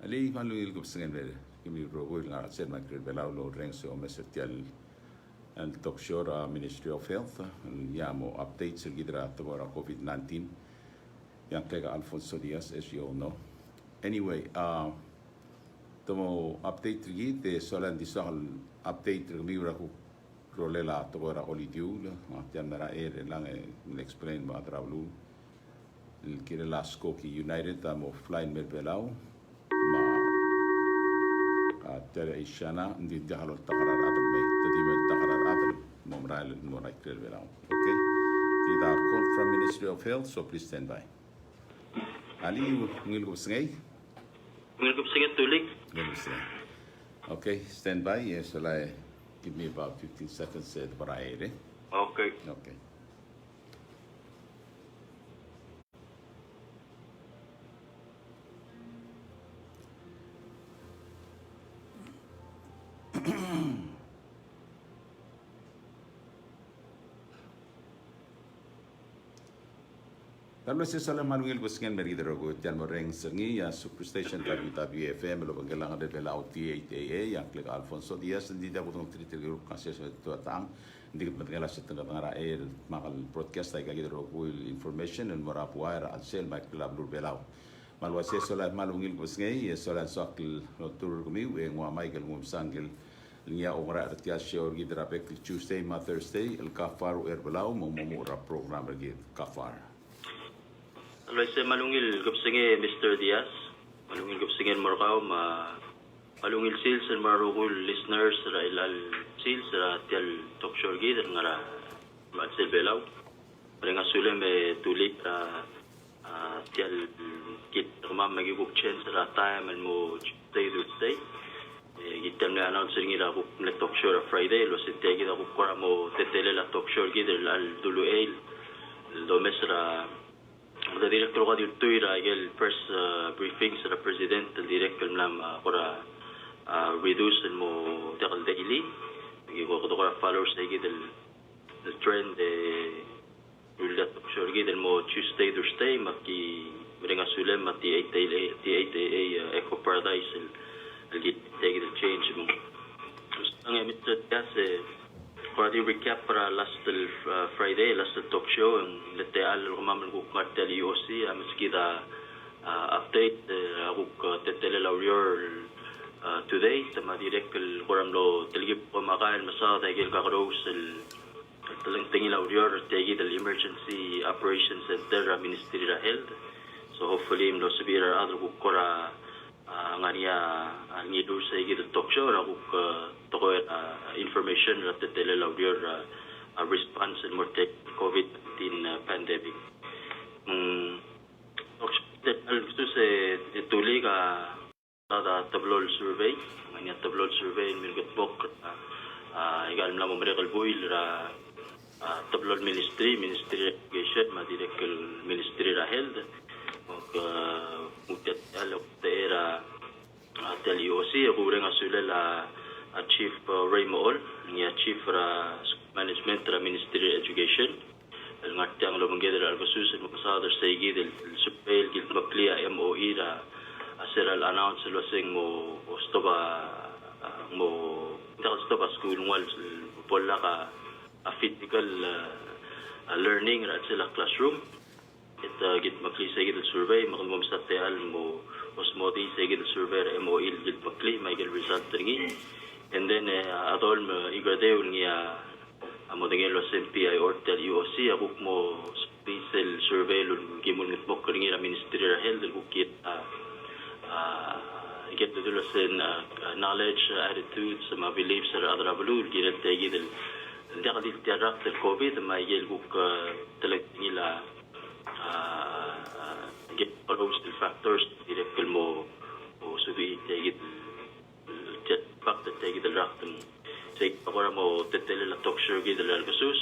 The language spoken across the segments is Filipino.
Ali malungil ko sa ngayon, kimi rogo nga sen magkred belaw lo reng so mesetial ang talk show Ministry of Health yamo update sa gidra tawara COVID-19 yang kaya Alfonso Diaz, as you all know. Anyway, tomo update rig de solan di sal update rig libra ko rolela tawara olidiu tiam na lang explain ba trawlu il kira Lasco ki United tamo flying merbelaw ma tera ishana ndi dahalo takarar atal may tadi may takarar atal momral mo na clear belaw. Okay, tida call from Ministry of Health, so please stand by. Ali ngil ko singay tulig. Okay, stand by. Yes, give me about 15 seconds para aire. Okay. Okay. Kalau saya salah manuel buskan meri drogo tian moreng sengi ya superstation WWFM lo banggalang ada bela OTA yang klik Alfonso Diaz di da butong tritir grup kasih tu tang di banggalang setengah tengah air makal broadcast ay kagi drogo information dan merapu air alsel mak club lur belau malwa saya salah manuel busngai ya salah sakil tur kami ngwa Michael ngum sangil linya ora artia show gidra pek Tuesday ma Thursday el kafar belau mo program lagi kafar. Always malungil gupsinge Mr. Diaz, malungil gupsinge Morcao, malungil sales and marugul listeners ra ilal sales ra tial talk show gid ngara matsel belaw. Parenga sule me tulik ra tial kit ma magiguk chance ra time and mo stay. Gitam na announce ngira ko na talk show ra Friday lo sinte gid ko kora mo tetele la talk show gid al duluel do mesra the director ko dito el first briefing sa president the director nam kora reduce mo takal daily ko ko followers ay gidel the trend will that sure gidel mo Tuesday Thursday maki meringa sulem mati 8 Eco Paradise el gidel change mo ang Mr. Diaz para di recap para last Friday, last talk show, ang leteal rumamel ko kartel IOC, meski da update ako tetele laurior today, sama direct koram lo teligip ko makain masa dahil kakaros talang tingin laurior tegi del Emergency Operations Center Ministry of Health. So hopefully lo sabira adro ko kora ngania ngidur sa igid talk show ra ko toko information ra tetele laudior response in more COVID-19 pandemic gusto sa tulig da tablol survey ngania tablol survey milgot bok igal na mo miracle boil ra tablol ministry of education direct ministry ra health mutat alok era tel IOC ko ring asula la Chief Ray Mool niya Chief Management ra Ministry of Education el ngatang lo mangeder algosus mo pasada sa igid el supel gid maklia MOE ra seral announce lo sing mo stoba school wal pola ka physical learning ra sila classroom git makli sa gid survey makalmom sa teal mo osmodi sa gid survey MOE gid makli may gid result ringi and then atol igradeo niya amo dingel lo SMPI or tel IOC ako mo special survey lo gimon nit bok ringi ra Ministry of Health ko kit get the lesson knowledge attitudes some beliefs or other abulul gid tegi del ndakadil tiarak del COVID may gel ko talag nila get all the factors direct mo o subi tegit jet factor tegit the rakten say para mo tetele la talk show gid la algasus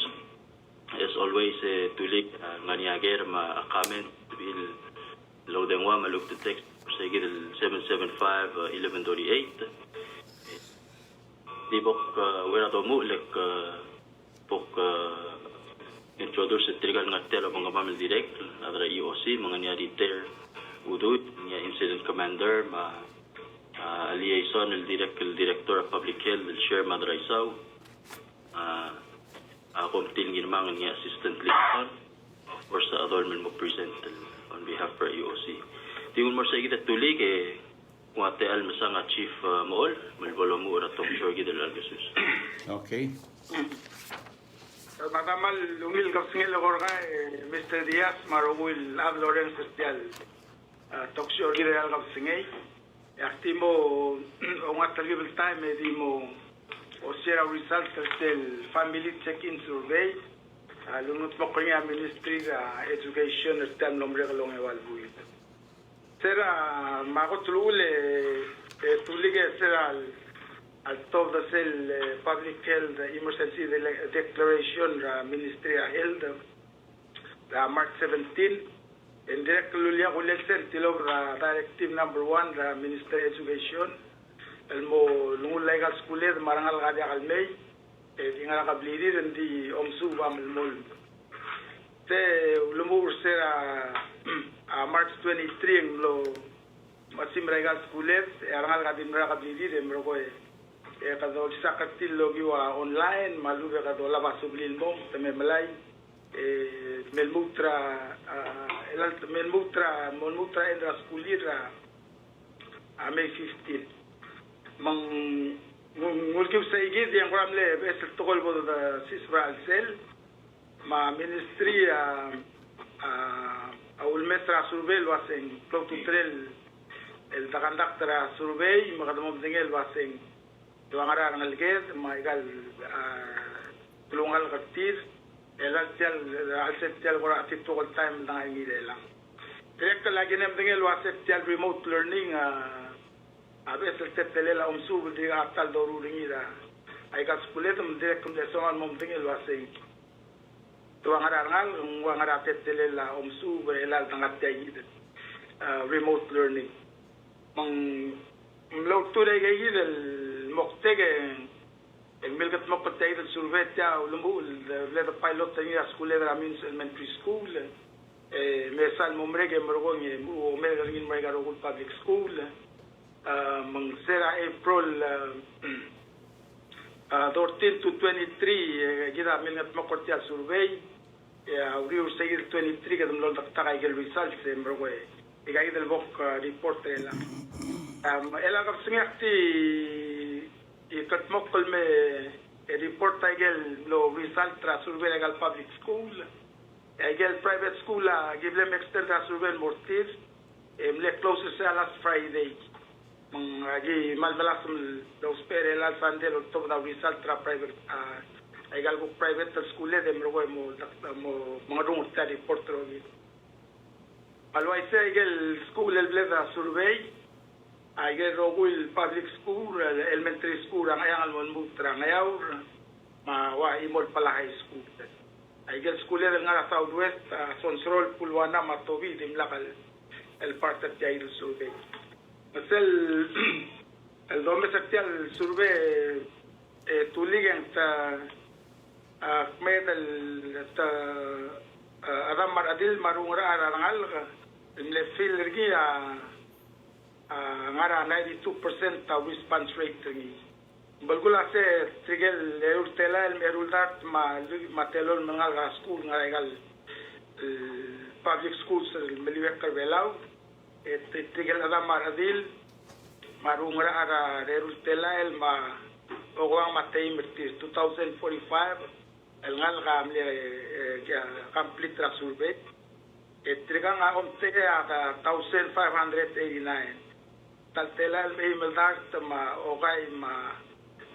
as always tulik nganiager ma comment bil low den wa maluk the text say gid 775 1138 di bok wera to mu lek pok introduce trigal ngatelo mga mamel direct adra IOC mga niya detail udut niya incident commander ma liaison el director of public health el chairman Raisao, ako tilingin mang nga assistant liaison, of course sa adornment mo present on behalf of IOC. Tingun mo sa ikita tulig kung ate al masang chief mool malbolo mo ora tong sure gidel algasus. Okay. Matamal umil kapsingil korka Mr. Diaz marugul ab Lawrence Social toksyo gidel kapsingay. Yaktimo ongat talgibel time di mo o share results del family check-in survey. Lungot mo kanya Ministry Education at tan nombre kalong ewalbuit. Sera makotulule tulige sera al top the cell public health emergency declaration Ministry of Health March 17 and directly kulel sen tilog directive number 1 Ministry of Education elmo lungul legal school marangal kadi kalmay ingala kabliri di omsu bamul te lumur sera March 23 lo masim legal school arangal kadi mera kabliri mero kado sakatil logi wa online malu kado laba sublil mo teme malay melmutra endra skulira May 15 mang ngulkib sa igid yang kuramle besel tokol bodo da sisra alsel ma ministry ulmetra survey waseng plotutrel el takandaktra survey makadamo dingel waseng tuangara ngalged maigal tulungal katir elal alsel kora titokol time na ngilela direct lagi nem dingel wasek remote learning abes el tetelela umsu di atal doru ringira ay ka skulet um direct kum desoman mom dingel waseng tuangara ngara tetelela umsu elal tangat tayid remote learning mang mlo tu de gayid el moktege el milgat moktege el surveta ulumbu le pilot tania skulera means elementary school mesal momrege mergonye o mergin megaro public school mang sera April 14 to 23 gida milgat mokortia survey uriu segir 23 kadum lol takta gel results mergoy igay del bok report ela ela kap singakti ikat mokol me report gel lo result tra survey legal public school gel private school give them extend tra survey mortir mle close sa last Friday agi malbalas do spere la sandel to da result tra private egal go private school de mergoy mo mangadung ta report ro alway se gel school el bleda survey agel rogul public school elementary school ang ayang almon mutra ngayaw ma wa imol pala high school agel school el ngara southwest Sonsrol Pulwana Matobi dimlakal el part of the survey masel el dome sectorial survey tuligen ta medal ta adam maradil marungra arangal le fil rgi ngara 92% ta response rate ngi balgula se trigel urtela el meruldat matelol mangal school ngara public schools meliwek karbelau trigel adam maradil marungra ara urtela el ma ogwang matay mirtis 2045 el ngal gamle complete tra survey trigang omte ata 1589 taltela el email dart ma ogay ma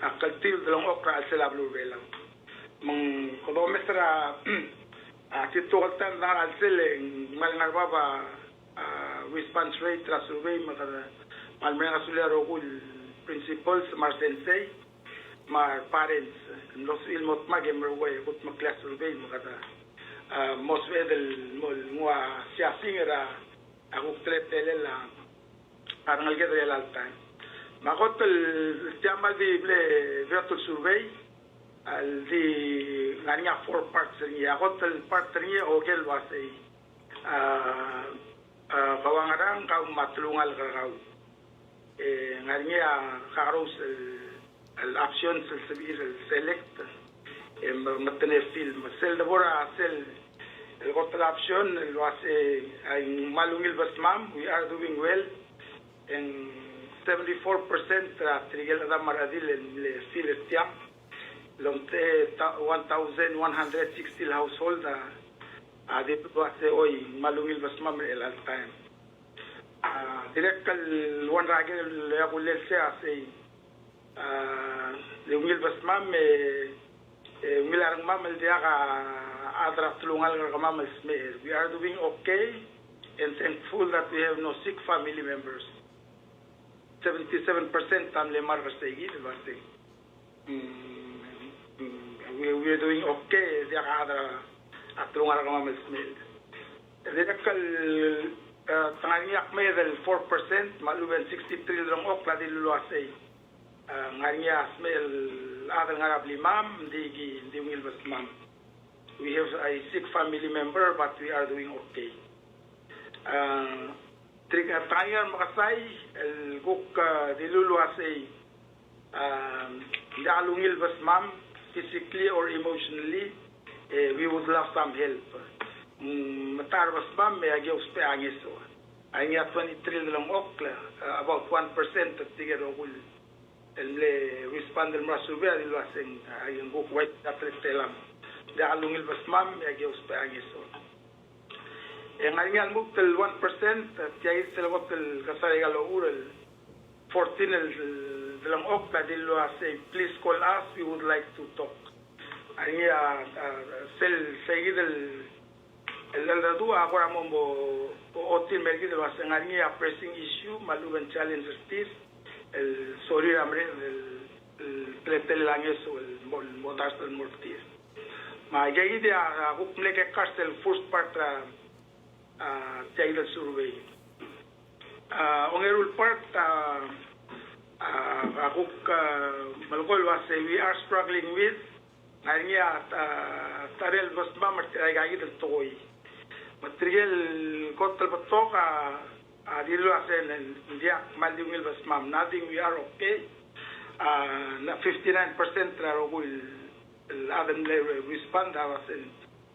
akaltil dalong okra sila blue vela mong kilometra atito tan na alsele mal narbaba response rate tra survey ma malmenga sulero kul principals marsensei mar parents los ilmot magemerwe kut maklas survey makata mosvedel mol ngwa siasingera aku tretelela arangal gedel altan makot el tiamba di ble virtual survey al di ngania 4 parts ni akot el part ni ogel wasei kawangarang ka matlungal karaw ngarinya karos الأبشن السبير السلكت مثلا فيلم سل دبورا سل القط الأبشن الواسي مالونج البسمام we are doing well and 74% تريجل هذا مراديل الفيل التيام لونت 1160 household هذه بواسي أوي مالونج البسمام إلى التايم direct الوان راجل اللي يقول للسياسي لونجل بسمام ميلارن مامل دياغا أدرا تلونغال مامل سمير. We are doing okay and thankful that we have no sick family members. 77% tamle marga segi basti. We are doing okay dياغا أدرا تلونغال مامل سمير. Direkal tangani akme del 4% maluben 63 long okla di luasay. Ngarinya smell other Arab limam di wingil basmam. We have a sick family member, but we are doing okay. Tayar makasay el guk diluluasay dalungil basmam physically or emotionally. We would love some help. Matar basmam may agyo spe angiso. Anya 23 lang okla about 1% of tigero will. اللي ويسباند المراسوبيا اللي لاسين ينقوك وايت داتريك تيلام ده علون البسمام يجيو سباعي سو يعني الموت ال 1% تيجي سلوات الكساري قالوا أول 14 دلهم أوكا دي لاسين please call us we would like to talk يعني سل سيد الردو أقول أمم أوتين مركي دلواسين يعني pressing issue مالوبن challenges peace el sorry amre el pletel langeso el motas del mortir ma yegi de gupne ke castle first part tailor survey ongerul part aguk malgol wase we are struggling with ngania tarel bas mamar gagi del toy material kotel batoka Adilu asen dia maldingil basmam nothing we are okay. 59% rarogul adam le respond asen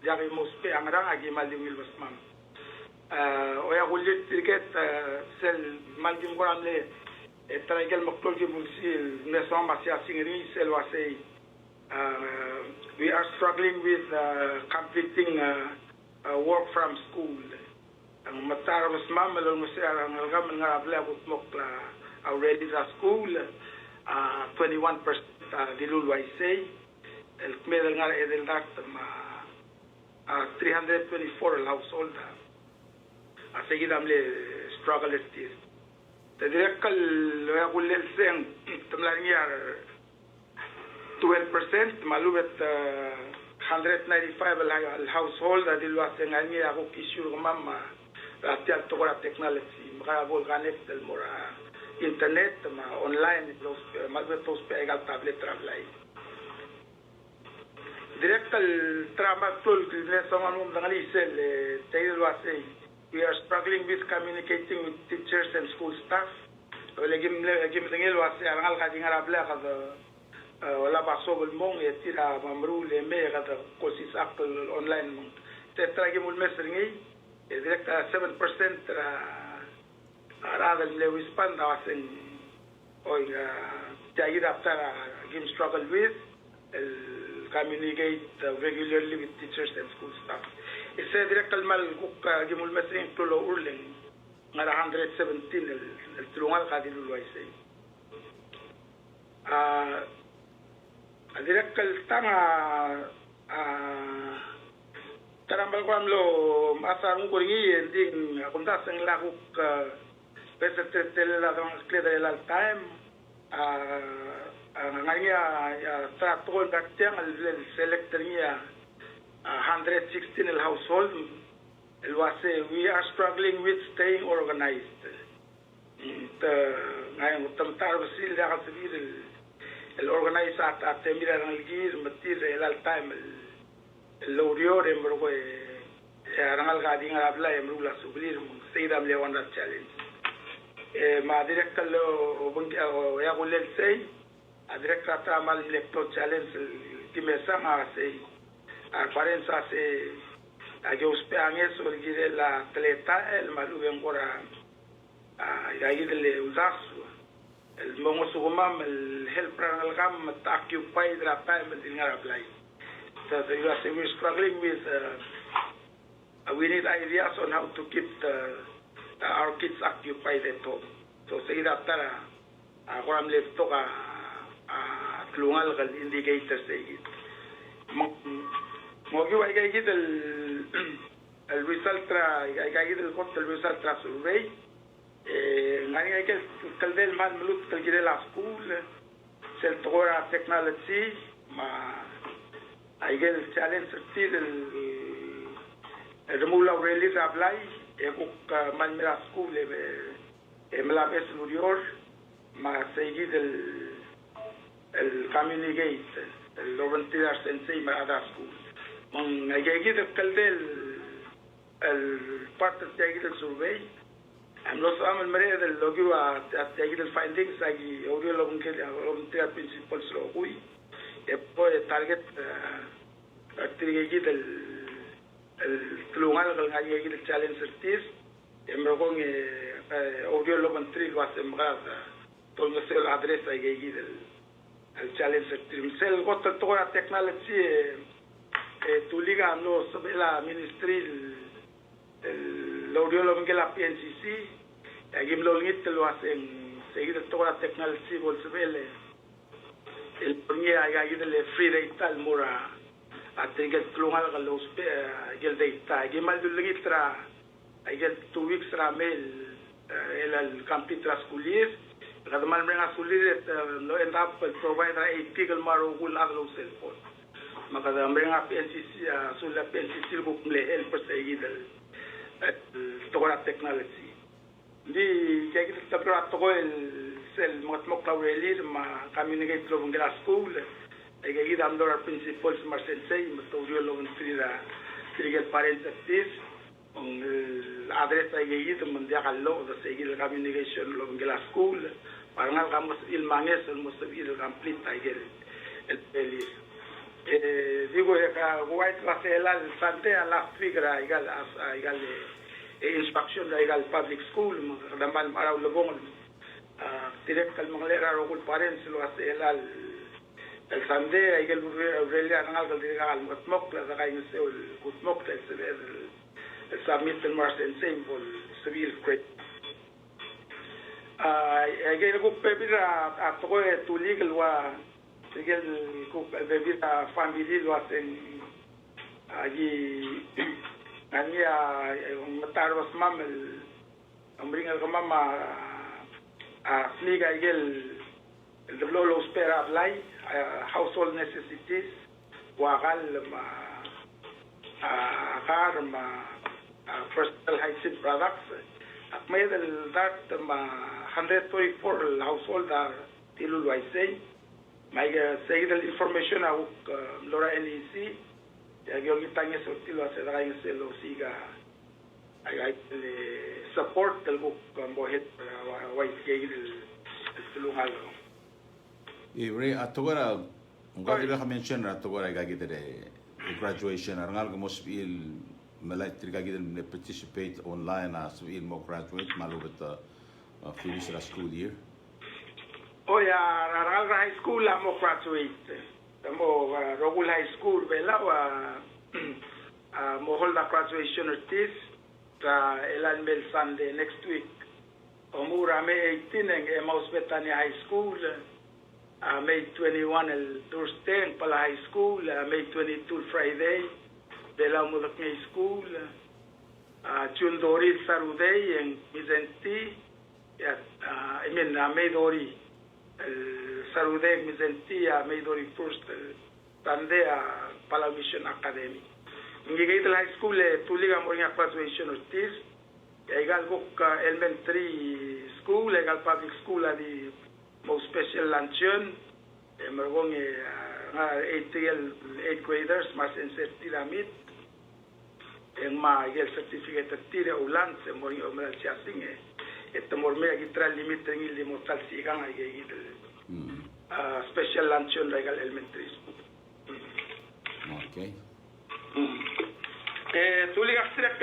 jari mospe angrang agi maldingil basmam. Oya gulit tiket sel maldim koram le etragel maktol ke bulsil nesom masya singri sel wasei. We are struggling with completing work from school. Ang matar basmam melon musar ang algam ngarabla butmokla already the school 21% dilul waisay el kmel ngar edel dat ma 324 household asegidam le struggle estis tadrekal yaqul lel sen tamlaniar 12% malubet 195 الهاوسهولد هذه الواسنانية أو كيشور ماما راتيال تقرأ تكنولوجي مغا بولغانيك المورا إنترنت ما أونلاين ما بتوس بيجال تابلت ترابلاي direct الترابا كل كلنا سمانهم دعالي سل تيجي الواسي we are struggling with communicating with teachers and school staff ولكن دعالي الواسي أنا قاعدين على بلا هذا ولا بحسب المون يتيرا ممرول لما هذا كوسيس أكل أونلاين مون تتراجع مول مسرني direct 7% هذا اللي ويسبان داسين أو تيجي دفتر جيم struggle with communicate regularly with teachers and school staff. It's direct المال كوك جيم مول مسرين كله أورلين على 117 التلوان قاعدين الوايسين. direct tanga tarambal kwam lo asarung kuringi ending akunta sengla kuk pesetel la dong kleda el time ngania ya tratol daktiang el selectria 116 el household el wase we are struggling with staying organized ngayon tamtar basil da kasbir الأورجنايز أتمير الجير متير إلى التايم اللوريور يمرقوا رجال قاعدين على بلا يمرق لا سبلير سيدا مليون تشالنج ma director lo ya gulel sei a director tramal electro challenge kimesa ma sei a parenza se a que uspe anges orgire la atleta el malu bengora a yaidele uzasu el mongo sugumam el helper al gam ta occupy the time in apply. So we're struggling with we need ideas on how to keep our kids occupied at home. So say that agora me toca a tlungal gal indicators say mo que vai que el result tra el result tra survey ngani que el mal melut que la school el tora technology ma hay el challenge el remula release apply man mira school la vez superior ma seguir el communicate el volunteer sensei ma ada school man hay que el parte de el survey am los am mare del logo a el findings aquí audio lo que volunteer principals lo hui e poi target activity el lugar del hay el challenge certis embargo audio lo que lo hace más todo el adresa que el challenge certis el costo de toda la tecnología tu liga no sobre la ministry el audio lo que la PNCC aquí lo lo hacen seguir toda la tecnología bolsevele el primer hay el free data el mora a tener que lugar que los el data aquí mal de letra hay el 2 weeks ramel el campi trasculies cada mal venga sulir no end up el provider a pickle maro gula los cell phone maka da venga PNCC sulla PNCC bucle el perseguir el toda la tecnología di que está todo el motmo claurelir ma communicate lo en la school e que ir dando los principales más sensei metodología lo entrega el parenthesis con el adresa que ir mundial de seguir la communication lo en la school para no hagamos el manes el mostrar el complete el pelir digo que white va a ser la sante a la figura igual inspection igual public school damal para lo bon direct al manglera ro parents lo hace el sande igual relia ngal del al mok la ga yuse el mok el submit el marsen symbol civil credit igual ko pebira a todo tu legal wa igual ko pebira family lo hacen allí ania matar was mamel ambringa ko mama a sliga el lolo spera apply household necessities wa gal ma ma personal hygiene products made that ma 134 household tilul waisay may say the information of Laura NEC ya que hoy están esos estilos hace daño se lo siga hay support del como het para seguir el lugar y re atogara ngati ka mention atogara ga gidere graduation arangal ko mosbil malait ga gidere participate online as il mo graduate malubet finish the school year ya arangal high school mo graduate mo Rogul High School vela mo hold a graduation artis ta elan mel Sunday next week omura May 18 ang Emmaus Bethania High School May 21 el Thursday pala High School May 22 Friday vela mo High School June Dori Saturday en Mizenti May Dori Salude Mizentia Meidori first Tandea Pala Mission Academy. Ngigay high school tuliga mo nga graduation artis. Egal book elementary school, egal public school di mo special luncheon. Mergong 8 graders mas inserti lamit. Ang ma certificate tira ulan se mo yung siasing morme agitra limit ng limot talsigang ay gidel special luncheon regal elementary school. Okay. Tulig akstrek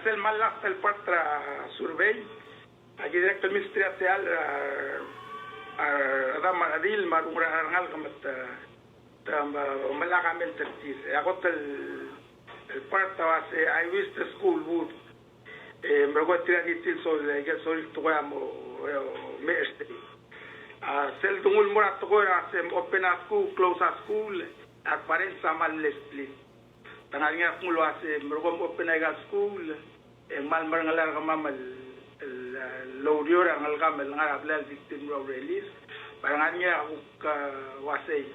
sel malak sel patra survey agi direct ministry atal adam adil marumra ngal kamat malaka men tertis akot el parta wase I wish the school would mergo tira gitil so get so to mo meste sel tungul murat to se open a school close a school at parents samal split tananya kung ase mergo open a school mal marangalar kamamal lawyer ang algamel nga ablal victim of release paranganya ka wase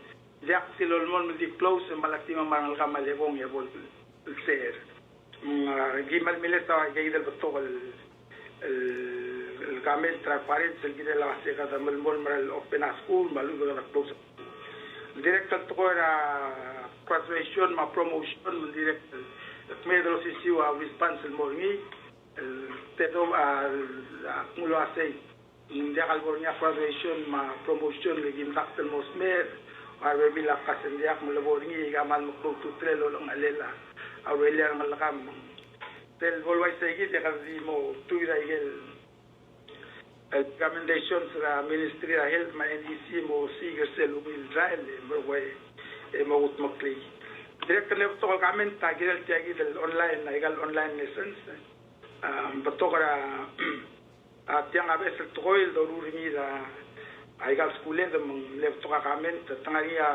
yak silol mon di close malaki marangal kamal ebong yabol ser gimal milesta gaidal botol el camel transparent el que la base cada melmol maral open school malu ga close director to era graduation ma promotion director medro sisiu a responsible morning el tedo mulo asay india albornia graduation ma promotion le gindak tel mosmer arbe bila kasendiak mulo borni gamal mo to trelo long alela Aurelia ang lakam tel volway segi de kasi mo tuira igel recommendation sa ministry of health ma NDC mo siger sel Israel volway mo utmakli direct na to comment tagil tiagi del online na igal online lessons batokara tiang abes toil doruri mi da igal skule de left to comment tangaria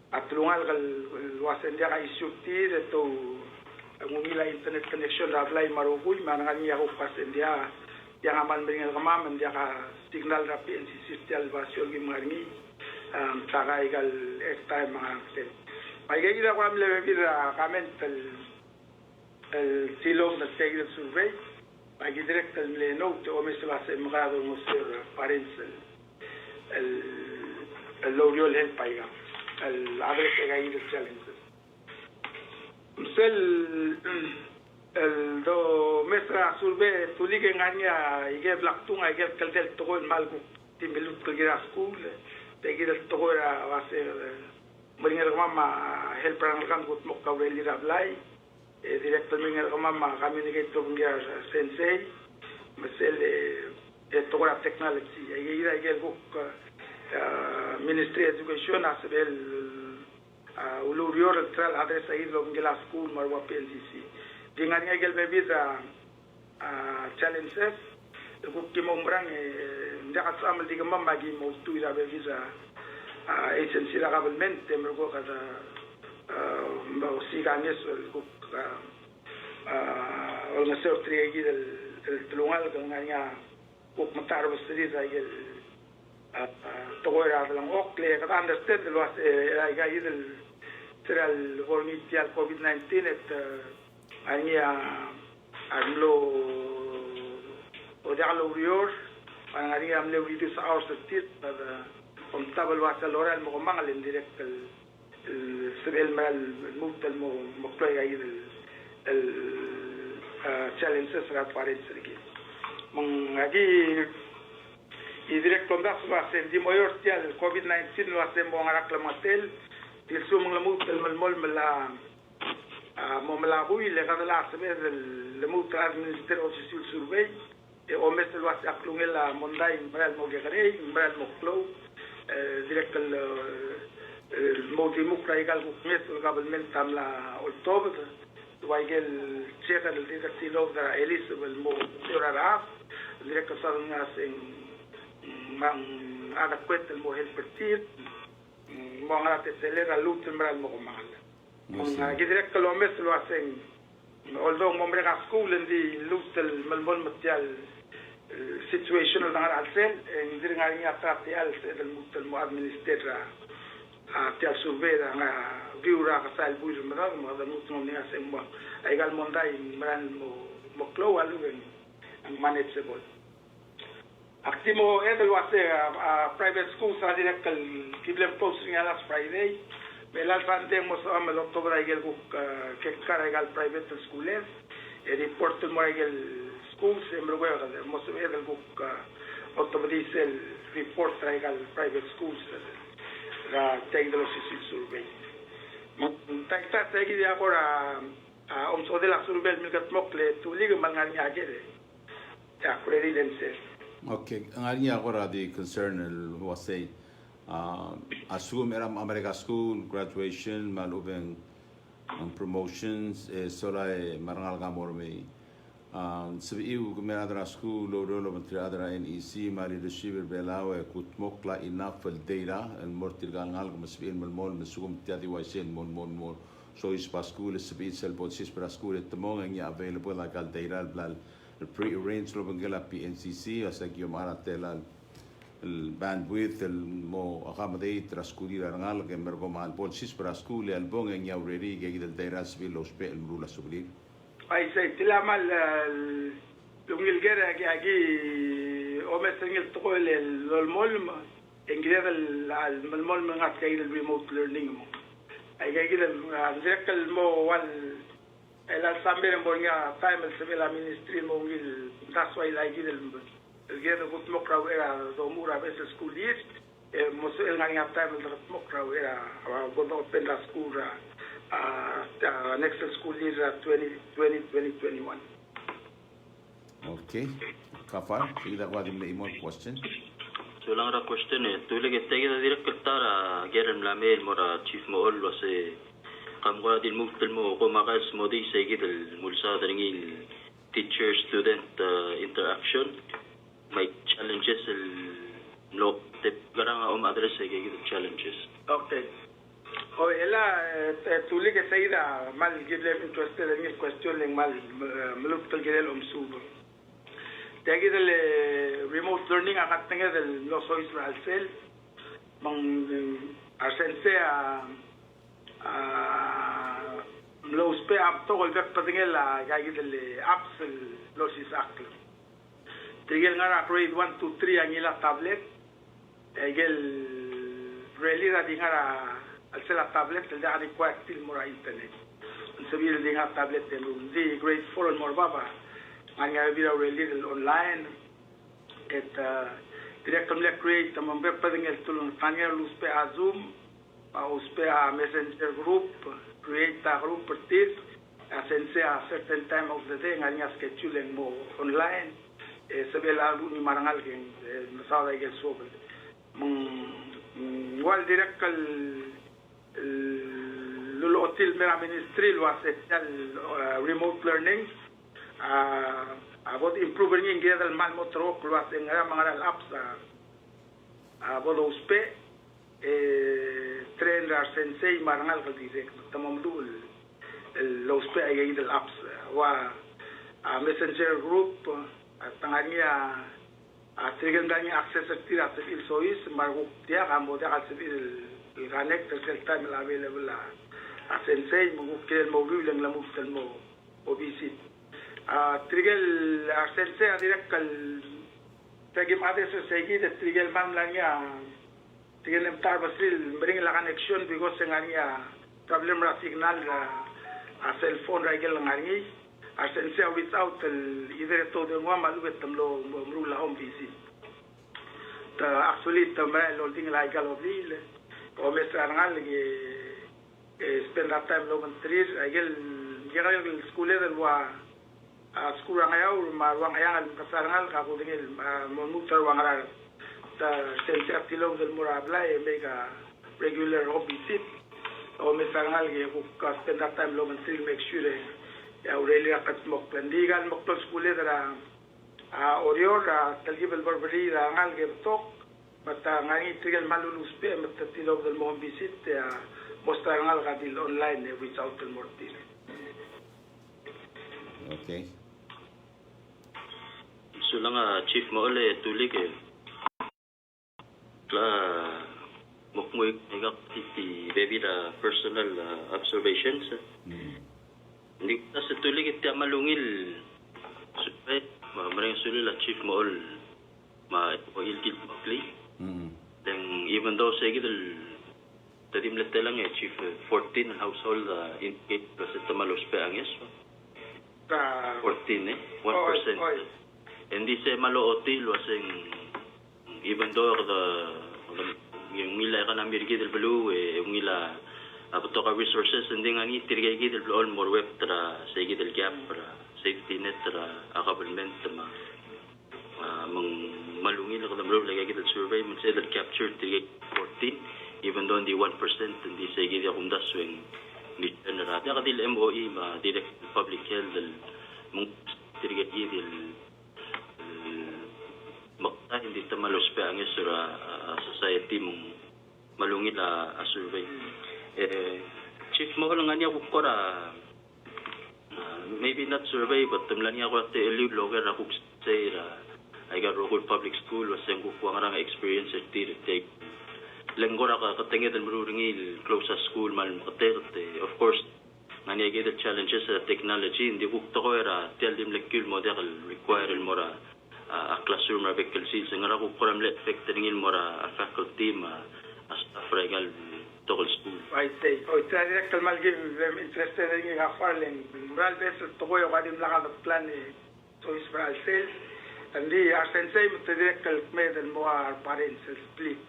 atlungal gal wasendia ka isyukti to ngumila internet connection rablay marugoy manangani ako pasendia yang aman beringal kamam dia ka signal rapi system version gi marni taga igal time mga ay gaya ko am lebe bira comment el silong na segre survey ay direct le note o mesla se mgrado mo sir parents el loriol help paiga el abre que hay de challenges el do mesra survey tulige ngania ige blaktunga ige kaltel to malku timilut kugira school te gira to era base meringal mama help ran kan gut mo kaweli rablay director meringal mama communicate to ngia sensei mesel to era technology ige book Ministry of Education asbel ulurior tral adres ahí lo ngela school marwa PLDC dengan ngel bebida challenges ko kimombrang ndaka samal diga mamagi mo tuira bebida agency la government mergo kada ba siganes ko olga secretary del tulungal nganya ko matar bastri zaigel togoera lang okle kada understand lo as ay gay del tral volunteer COVID-19 et ania amlo odalo rior ani amlo reduce our state pada contable wasal oral mo mangal indirect el sibel mal mutal mo mokloy ay el challenges ra pares rigi mong agi y direct condas va ser di mayor tial COVID-19 lo hace mo ngarak lamatel til sum ngamut el malmol mala mo mala buy le gadala sebe el lemut administrateur officiel survey e o mes lo hace aklungel la monday mbral mo gegre mbral mo klo direct el moti mukra igal ku mes el government tamla october waigel checa el directivo da Elizabeth mo yorara direct sa ngasen mang ada kwet mo help partir mo ngara te celera lut mbral mo kumal mo direct kilometers lo asen although mo mrega school ndi lut el malmol matial situation na al sel ndir ngari atrati al del mutal mo administrator a survey nga viura ka sal buj mbral mo da mutum ni asen mo egal monday mbral mo klo alu ang manageable Actimo edel wase private schools sa direct kal kiblem posting last Friday. Belal fante mo sa amal October igel ko kekkar egal private schools. E report mo igel schools embro ko mo sa edel book automatisel report tragal private schools ra tagdalo si survey takta tagi dia ko ra so de la survey milkat mokle tulig mangan nga gede ya presidence. Okay, ang ari niya ako ra di concern was say assume eram America school graduation malubeng ang promotions solay marangal ka morme sabi iu kumeradra school lo mentri adra NEC mali receiver belawe kutmokla enough el data and mortir gangal como sabi in mol mesugum tiadi waisen mon so is pa school sabi sel bosis para school at mong ang available like al data blal pre-arranged lo bangala PNCC as like yung maratela الباندويث المو accommodate راسكولي رانغال كمربو مع البولسيس براسكولي البون ان ياو ريري جيد الديراس في لو سبي المرولا سوبلي اي سي تلامال لونغيل غير اجي او مسنجل تقول المولم انجليز المول من غات كاين الريموت ليرنينغ اي جاي ذاك المو وال لا سامبير مونيا تايم السبيلا مينستري مونغيل داس واي لاي جيد الجينا قلت مقرأ وإلى ضمورة بس السكولير مسؤول عن يعتمد الغت مقرأ وإلى قلنا بين سكول next school year 2021. Okay, Kafar, sige ko adim na imo question. So lang ra question tulig tagi da direct tara gerem lamel mora chief mo all was kam ko din move mo ko makas mo di sige dal mulsa dringil teacher student interaction may challenges no te garang address sige challenges. Okay. O ela tulig sayda mal gidle interested in question ling mal malup talgel subo. Tagi del remote learning akat nga del no so Israel cell mang asense lo spe up to gol vek patingela gagi del apps lo sis akl. Tigel nga grade 1 to 3 ang ila tablet. Egel really ra dinga al sela tablet del da required til mora internet. Sabi dinga tablet del di grade 4 on morbaba. Anga vira really online et direct on create tamam be padingel tulun tanya lus pe Zoom au pe messenger group create a group parties asense a certain time of the day nganya schedule mo online sabela ni marangal gen masada gel sobre wal direct lulu hotel mera ministry lo asetal remote learning about improving in gedal mal motro kluas en mga apps bodo uspe trainer sensei marangal ka direct tamam dul lo uspe ay gedal apps wa messenger group tanganya tigil danya access tira sa sois margo dia kamo dia ka civil connect sa time available sensei mo kel mo lang lamu mo obisit trigel asense direct kal tagim ades segi de trigel man lanya trigel emtar basil bring la connection because ngania problem ra signal a cell phone ra gel ngani asense without either to de ngwa malu betamlo mru la home busy ta actually ta ma loading la galo bil o mesra ngal spend that time lo mantris agel gera school del wa school ngayaw marwang ayang kasarangal ka ko dingil mutar wangaral ta sense tilog del murabla mega regular hobby sit o mesangal ge ko ka spend that time lo until make sure ya really akat mok pendigan mok to school dara orior talgibel barbari rangal ge tok mata ngani tigel malulus pe mata tilog del mo visit mostrangal ka dil online without the mortil. Okay. So lang chief mo ulit tulig la mukmoy ngak titi baby da personal observations hindi ta sa tulig iti malungil supet marang sulila chief mo ul ma ilgil makli then even though say gidel tadim lang chief 14 household in 8 kasi tamalos pe angis Sa 14 eh, 1%. Oy. Hindi se maluoti wasing even though yung ila ka na mirigi del blue yung ila abuto ka resources hindi nga ni tirigay del all more web tra sa del gap para safety net tra government mang malungin na kadamro lagay del survey man sa del capture tirigay 14 even though hindi 1% hindi sa gid akong daswing ni general ya kadil MOE ma direct public health del mong tirigay del makta hindi ta maluspe ang isura society mong malungit a survey chief mo lang niya ko maybe not survey but tumlan niya ko te eliud loger ako say I got local public school was ang ko nga experience at take lenggora ka katingin den murungil close sa school mal makaterte of course ngani gid challenges sa technology hindi ko to ko era tell them like model require mora a classroom vehicle seats nga ra ko kuram let factoring in mora a faculty ma as staff regal tokol school I say direct kalmal give them interested in nga farling moral best to ko yung kadim lakad plan ni so is for sales hindi sensei mo direct kalmed mo parents split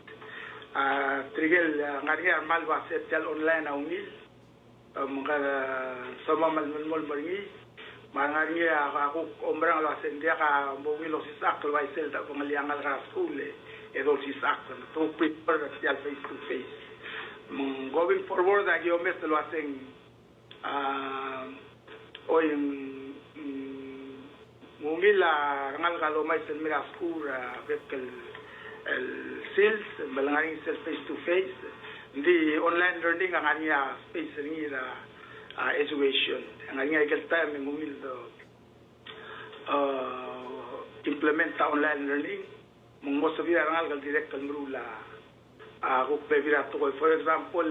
trigel ngari malwa settle online na ungil mga sama malmol maringi mangarni ako ombrang la sendia ka mobilo si sakto vai sel da con liangal ra school e do si sakto to prepare the face to face going forward agi o mes lo hacen hoy mungila ngal galo mai sel mira school vehicle el sales balangaring sel face to face di online learning ang anya space ringi education ang anya igal time ngumil do implement online learning mong mo sabi ang gal direct kan rula ako pebira to for example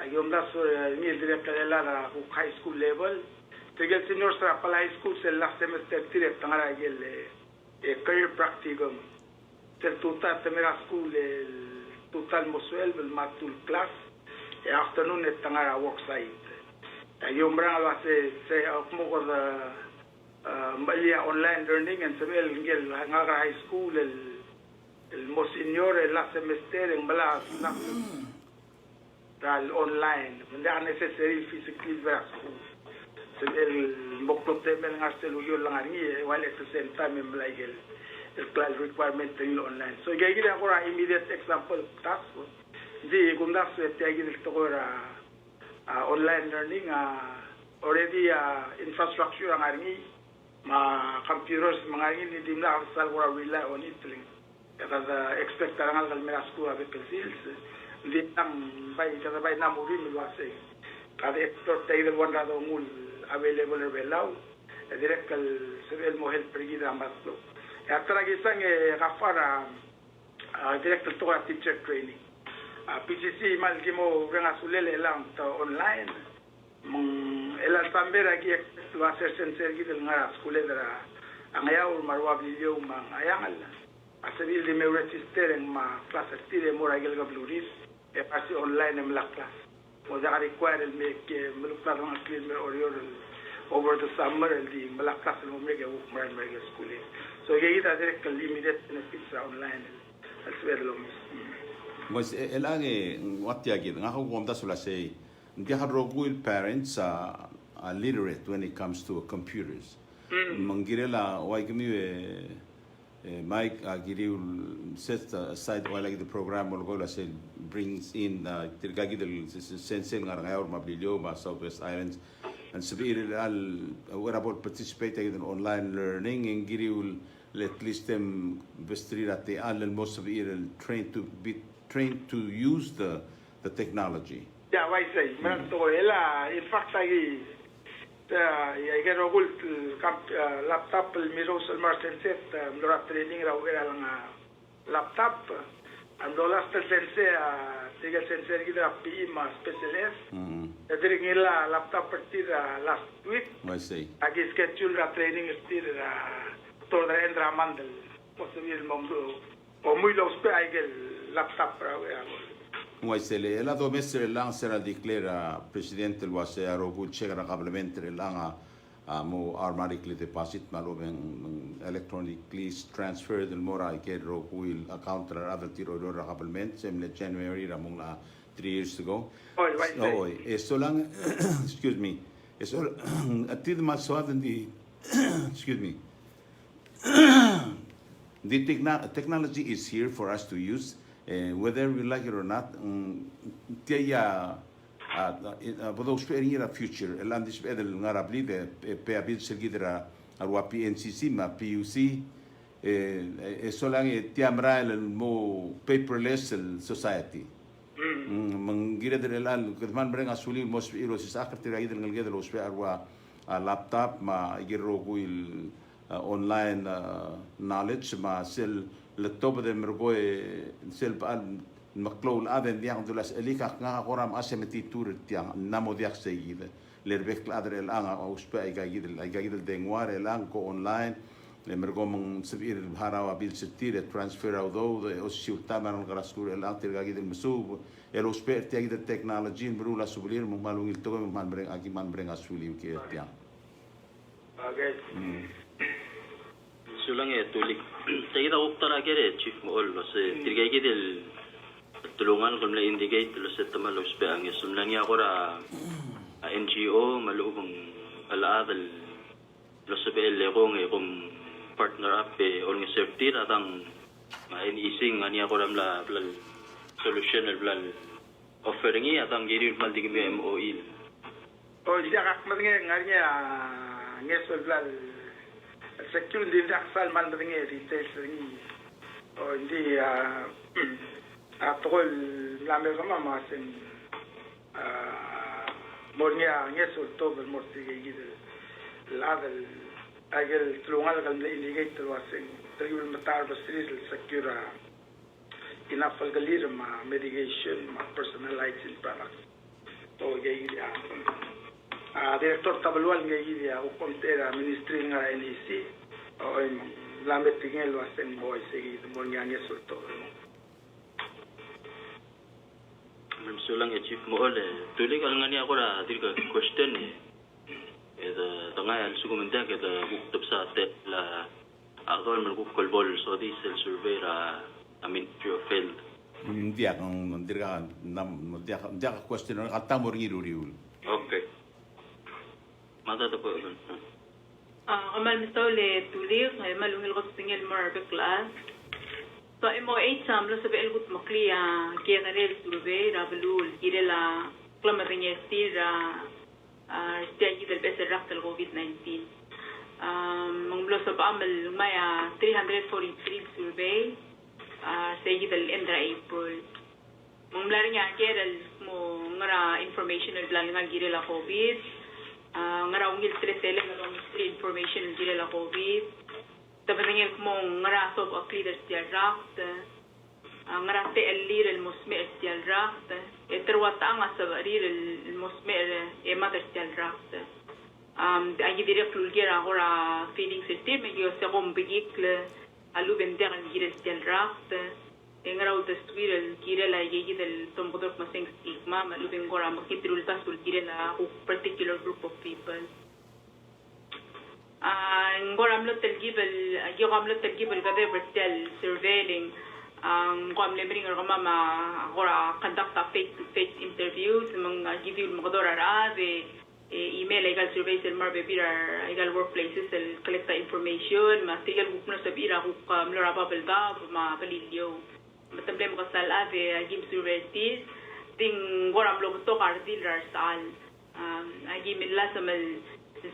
ayom da so ni direct kala ko high school level tigel senior sa pala high school sa last semester direct tangara gel career practicum tel total temera school total mosuel bel matul class e afternoon et tangara work site yung mga se mo ko malia online learning and sabel ngel nga high school el mo senior la semester en bala na dal online hindi necessary physically vera school sabel mo ko temen nga selu lang ani while at the same time em like el class requirement in online so gaya ako ra immediate example task di kundas tagi nito ko ra online learning already infrastructure ang arni ma computers mga ini di na sal wala rely on it kada expect ang al mera school avec sales di tam bay kada bay na muri mi wase kada expert tayo wala do mul available belau direct kal civil mo help pergida ambaslo atra gisang gafara direct to teacher training PCC mal mo nga sulele lang to online elan pambera gi to hacer sensor gi del nga skule dara ang ayaw marwa video mang ayangal asabil di me register ma class tire mo ragel ga bluris e pasi online em la class mo da require el me que me lo claro ang clear me over the summer el di me la class mo me ga mo me skule so gi ita direct limited benefits online as well Mas elange watia gid nga ko komda sula say ndi harogul parents are literate when it comes to computers. Mangirela why give me Mike agiriul set aside while like the program will go say brings in tirgagi del sensing nga ngayor mabilio ba Southwest Islands and sabir al what about participating in online learning and giriul at least them vestrir at the al most of it trained to use the technology. Yeah, why say? Man to ela in fact I get a whole laptop el miro sel marsen set mora training ra era lang laptop and the last sense tiga sensor gida pi ma specialist dire ngila laptop partida last week I say. Agi schedule ra training estir to the endra mandel possible momdo o muy los pe aigel laptop ra Waisele ela do mestre lang sera declara presidente lo ase arogul chega qablemente lang mo automatically deposit malo ng electronically transfer del mora ke ro kuil account ra other tiro do ra kapalment sem le January ra mong na 3 years ago. Oy, wait. Oy, eso lang excuse me. Eso atid maswad di excuse me. The technology is here for us to use, whether we like it or not. Tiya bodo spering ira future. Elan dis pedal ngarabli de peabil sergidra arwa PNCC ma PUC. Eso lang tiamra el mo paperless society. Menggira dari elan keteman mereka asuli mos iro sisakar tira idel ngelgeda lo spe arwa laptop ma igiro kuil online knowledge ma sel laptop de mergoy sel maklol aden diang dulas elika nga koram asemeti tur tiang namo diak segida lerbek adre el anga uspe ay gagidel dengware el anko online le mergo mong sabir harawa bil setir transfer au do o siultama ng graskur el antir gagidel mesub el uspe tiagidel technology brula sublir mong malungil to man breng agi man breng asuli ke tiang. Okay. Sulang tulik. Saya kita uktara kere chief mo all se tirgay gidel tulungan kung na indicate lo sa tamalos pe ang sumlang ya kora NGO malubong alaadal lo sa pe le kong partner up pe on safety atang ising ania kora mla solution al offering atang giri maldig me MOE. Oh, dia kak matenge ngarnya ngesol blal secure din aksal man matenge retail seringi. Oh, di atol la maison mama sen mornia ngesol to bel morti gide la del agel tulungal kal indicate wasen tribal matar basris secure enough galir ma medication ma personalized products. To gide director tabalual gide o kontera ministry nga NEC o lamet tingel wasen boy sige mornia ngesol to. Sulang chief mo ole tulik al ngani ako ra dir ka question tangay al sukumenta ke buktop sa te la akol man ko kolbol so di sel survey ra amin pure field Hindi akong hindi ka question ng atamor ngiruriul. okay mata to po amal mistole tulik ay malungil ko tingel mar class. So MOH samlo sa belgut makliya general survey rabulul kirela klamaringe stira stage del beserak del COVID-19 manglo sa paamal maya 343 survey stage del endra April manglar niya keral mo ngara information del nga kirela COVID ngara ungil tresele ngara information kirela COVID tabatangin mong ngaraso of leaders dial raft ngarate el musme dial raft terwata ang asabarir el musme mother dial raft agi direct lulgira ora feeding system yo se rombigikle alu bender al gires dial raft ngaraw destruir el girela yegi del tombodor maseng stigma malu bengora makitrul tasul girela a particular group of people ngoramlo telgibel yogamlo telgibel gade vertel surveilling ngomle bring ngama gora conduct a face to face interviews mang give you magadora ra de email legal surveys el marbe bira legal workplaces el collect information material gupno sa bira huk mlora babel da ma balilyo matamble mo kasal ave give surveys ting ngoramlo to kardil rarsal agi milla samal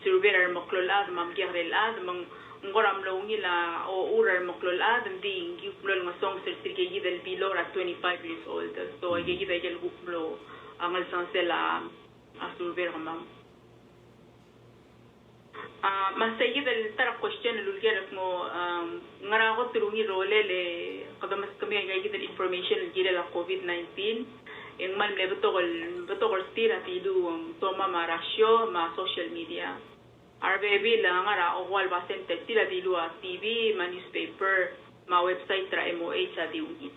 surveyor maklolad mamgiarelad mang ngoram lo ngila o urar maklolad ding giplol nga song certificate del below at 25 years old so ay gida gel guplo ang alsansela a surveyor mam masayid el tara question lulger mo ngara ko tulungi role le kadamas kami ay gida information gila la COVID-19 yung man le betokol stira tidu toma marasyo ma social media RBB lang ara o wal basen tila tidu a TV ma newspaper ma website tra MOH sa diungit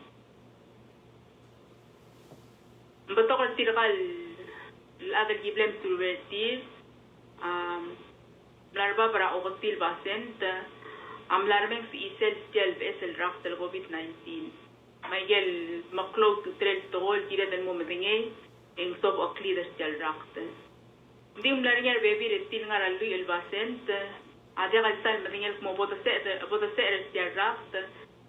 betokol stira kal other giblem surveys Larba para okotil basent amlarmeng fi isel stiel besel rakt el COVID-19. Maigel maklog trel tol tira del momedengay en sob oklider stiel rakt. Di umlarnger baby retil ngaralu el basent adia kalsal medengel mo boda ser stiel rakt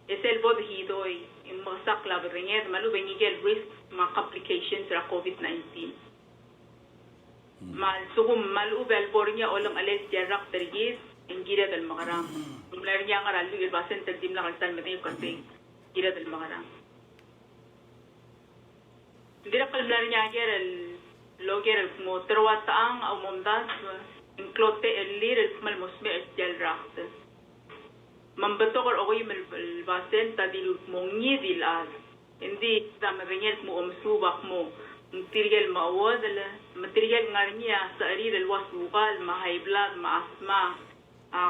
esel bod hidoy in masak la bedenged malu bengigel risk ma complications ra COVID-19. Mal sugum malu bel bornya olang ales stiel rakt tergis gira del magaram. Umlarnger ngaralu el basent dim la kalsal medengel kasing gira del magaram. Dira kalmlarnya gerel loger mo terwataang au momdas inclote el lir el mal mosme el racht. Mambatokor ogoy mel basen tadilu mongi dilal. Indi dama benyel mo omsubak mo material mawadal material ngarnia sa arir el wasuqal ma high blood ma asma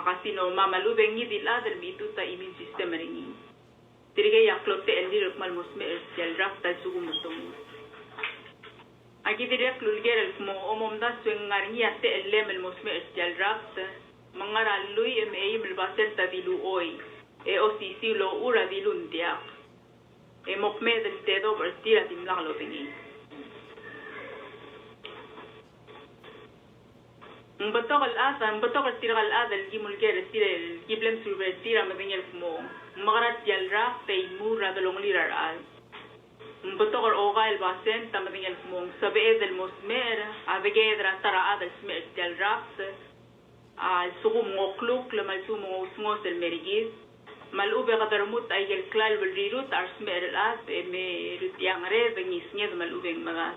kasino mamalu bengi dilal el bitu ta immune system ringi. Tirige yaklote el lir mal mosme el racht ta sugumutong. Aquí diría que el como omomda suengarnia te el lem el mosme el raft mangara lui em el basen dilu hoy o si lo ura dilundia mokme del dedo vertira dimla lo tengi mbatok al tira al ada el gimul el giblem survertira me el como magarat el raft te mura de longlira al Mbatokor oga el basen tamading el mong sabe del mosmer avegedra tara adal smer del raps al sugu mokluk le malsu mo usmos el merigis malube qadarmut ay el klal bel rirut ar smer el as me rutiang re bengis nyed malube magas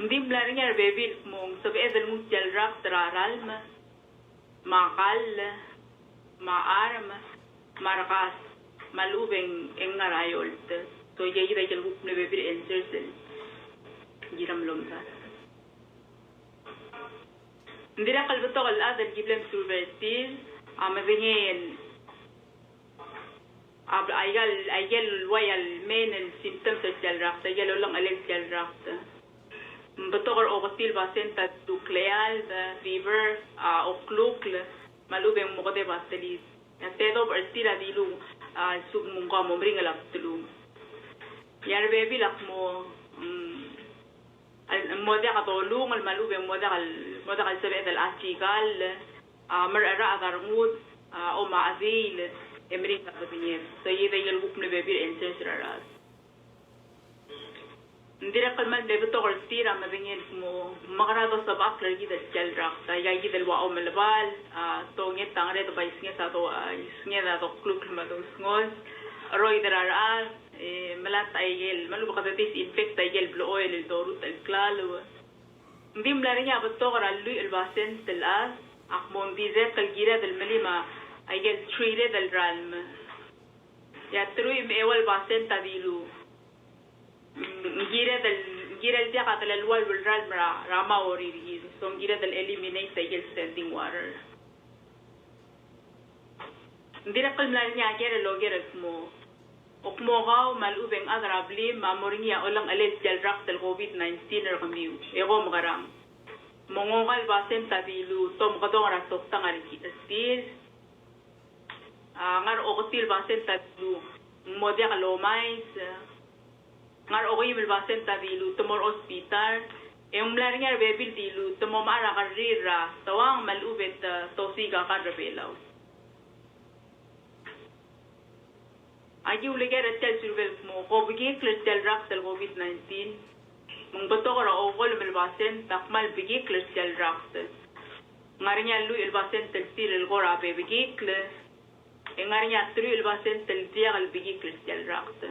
ndim laringar bebil mong sabe del mut del raps tararal ma qal ma arm marqas malube engarayolt तो यही रही चलूँ अपने वेबिर एंसर से जिरम लम्बा इंदिरा कल तो कल आदर जिबलम सुरबेस्टिल आमें अब आइगल वायल मेन सिम्टम्स चल रहा था ये लोग अलग चल रहा था बतौर ओगस्टिल बासें तत्ुक्लेल फीवर ओक्लुक्ल मालूम है मुकदे बास्तली ऐसे तो बर्तिला दिलू सुब मुंगा मुमरिंग लफ्तलू यार बेबी लखमो المودع طولوم الملوب مودع السبع الأشيكال مرأة غرمود أو معزيل أمريكا بتنير سيدة يلقوم نبيبي الإنسان راس ندير قلمان بيبتغل كتير أما بينير مو مغرض الصباح لرجيد الجل راس يجيد الواو ملبال تونيت تانغري تبايسني ساتو يسني ساتو كلوك المدو سنوز روي دراس ملات أيجل ملو بقدرتيس إنفكت أيجل بالأويل الدورut الكلال نديم لارنيا بتطور اللي الباسن تلاس أخمون ديزة الجيرة المليمة أيجل تريلة الرالم يا تروي مأول باسن تديلو جيرة الدي قتل الوال بالرالم راما وريريز سون جيرة الإليمينيت أيجل standing water ندير قل لارنيا جيرة لو جيرة اسمه وكموغاو مالوبين أغرابلي مامورينيا أولان أليس جل رقت الكوفيد-19 رقميو إغوم غرام مونغوغا الباسين تابيلو توم غدون راسوكتان غاريكي تستيل غار أغطي الباسين تابيلو موديغ لومايس غار أغيم الباسين تابيلو تمور أوسبيتال إملارينيا بيبيل ديلو تموم أرا غرير را توان مالوبين توسيغا غربيلاو Aquí uligar el survel mo kobigi klestel rax el COVID-19 mong batokora ogol mel basen takmal bigi klestel rax ngarinya lu el basen tel tir el gora be bigi kle ngarinya tru el basen tel tiag el bigi klestel rax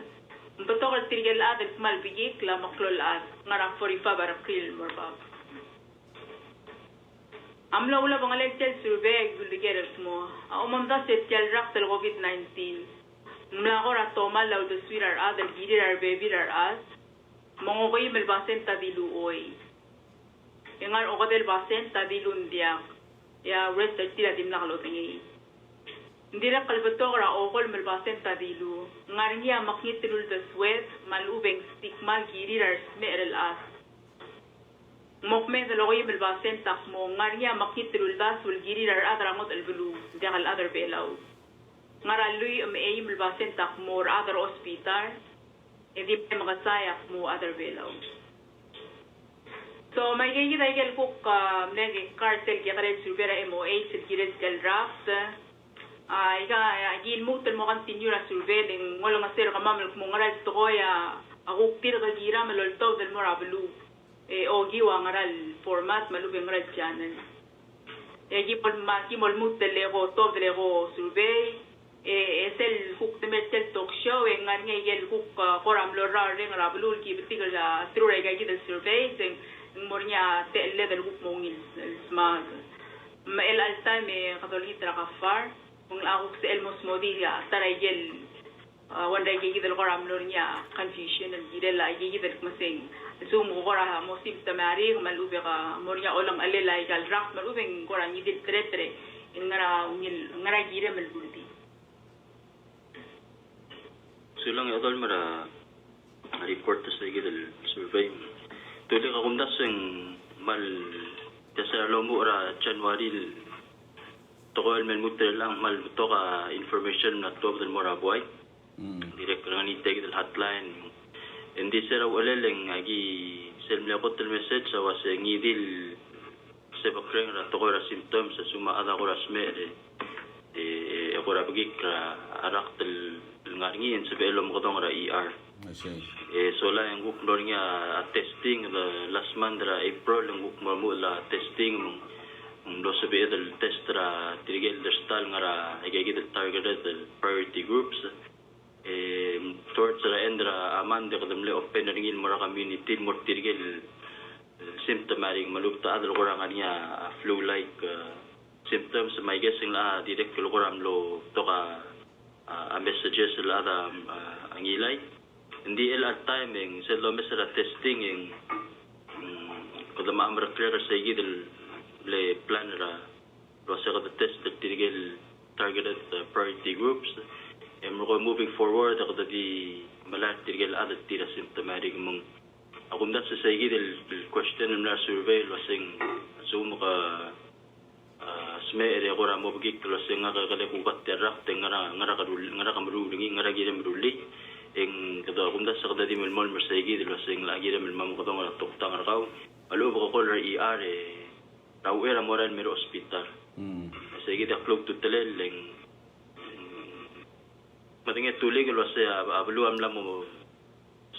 batokora tirgel ad el mal bigi kla maklol ad ngara forifa barakil morbab amla ula bangalel tel survel uligar mo amamda tel rax el COVID-19 ملاغورا توما لو دسوير ادل جيرر بيبير اس مونغوي مل باسن تديلو اوي انغار اوغدل باسن تديلو نديا يا ريست تيلا ديملا لو تني ندير قلبتورا اوغول مل باسن تديلو ngarinya maknitrul the sweat malubeng stigma girir smer el as Mokme the logoy belbasen tak mo ngaria makitrul das ul giri ar adra ngot el bulu dagal other belau. Ngara lui ay belbasen tak mo other hospital. Edi magasayak mo other belau. So may gigit ay gel kuk negi cartel gigret subera MOH gigret gel draft. Iga gil mutel mo continue na surveying wala nga sir kamamel mo ngaral to ya ako tir ka gira malolto del morablu. O giwa ngaral format malubeng ngaral channel. Gipol mutel lego top lego survey. Sel hook the metal talk show ngar ngay gel hook koram lora ring rablu ki bitigal through ay gigit survey sing mornya te level hook mongil smart. Ma el alta me katolik tra kafar. Kung ako sa Elmos Modiga, taray gel, wanda gigidal ko ramlor niya, confusion, and gidala, gigidal masing, zoom ko ra mo simtamari, malubi ka, mornya olang alila, igal rak, malubing ko ra, ngidil tre-tre, in ngara gira malbulti. So lang yung mara report sa gidal survey. Tuloy ka kung dasing mal, kasi alam mo ra January toko men mutter lang mal to ka information na to del moraboy direct lang ni take the hotline hindi sira waleleng agi selmle ko tel message sa was ngidil sa bakreng ra to ra symptoms sa suma ada ko rasme ako ra bigik arak tel ngarngin sa belom ko tong ra ER so la yung guk niya testing the last month ra April yung guk mo la testing lo sabi del testra tirigel der stal ngara igay del targeted del priority groups towards the endra amande kadamle open ringin mora community mo tirigel symptomatic malupta adal ko niya flu like symptoms my guessing la direct ko ram lo to ka messages la da angilay hindi el at timing sa lo mesra testing ing kadama amra clear sa igidel le plan ra process of the test that tirigel targeted priority groups and we're moving forward ako di malat tirigel other tira symptomatic mong akum dat sa sige del question na survey lasing sumo ka sme ere ko ra mo bigik lasing nga kale ku katterak ngara kamrulingi ngara gira mruli eng kada akum dat sa kada di melmol mersigi del lasing lagi ra melmam ko tong tuktang rakaw alo ko ko ER Rau era moral mero hospital. Sige da klog tu teleleng. Matinge tulig lo se ablu amla mo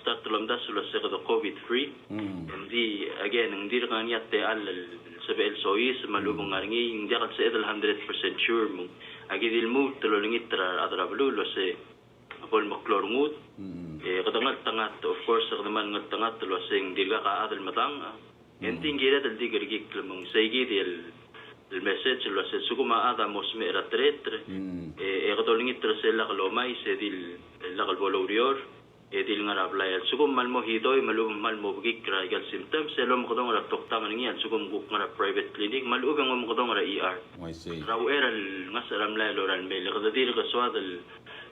start tulam das lo se do COVID free. Hindi again hindi ka niya te al sabel sois malubong ngarngi hindi ka sa 100% sure mo. Agi dil mo tulolingit tra adra blu lo se apol mo klorngut. Kadangat tangat of course naman ngat lo se hindi ka adal matang. Hindi gira dal di gergik lamang sige del message lo se suguma ada mosme era tretre katolingit trasela kalomay se dil la kalbolorior dil ngarabla el sugum mal mo hidoy malum mal mo bigik ragal symptoms selom ko dong ra toktang ngian sugum guk ngara private clinic malubang mo ko dong ra ER raw era ngasaram la loral mel kadadir ka swad el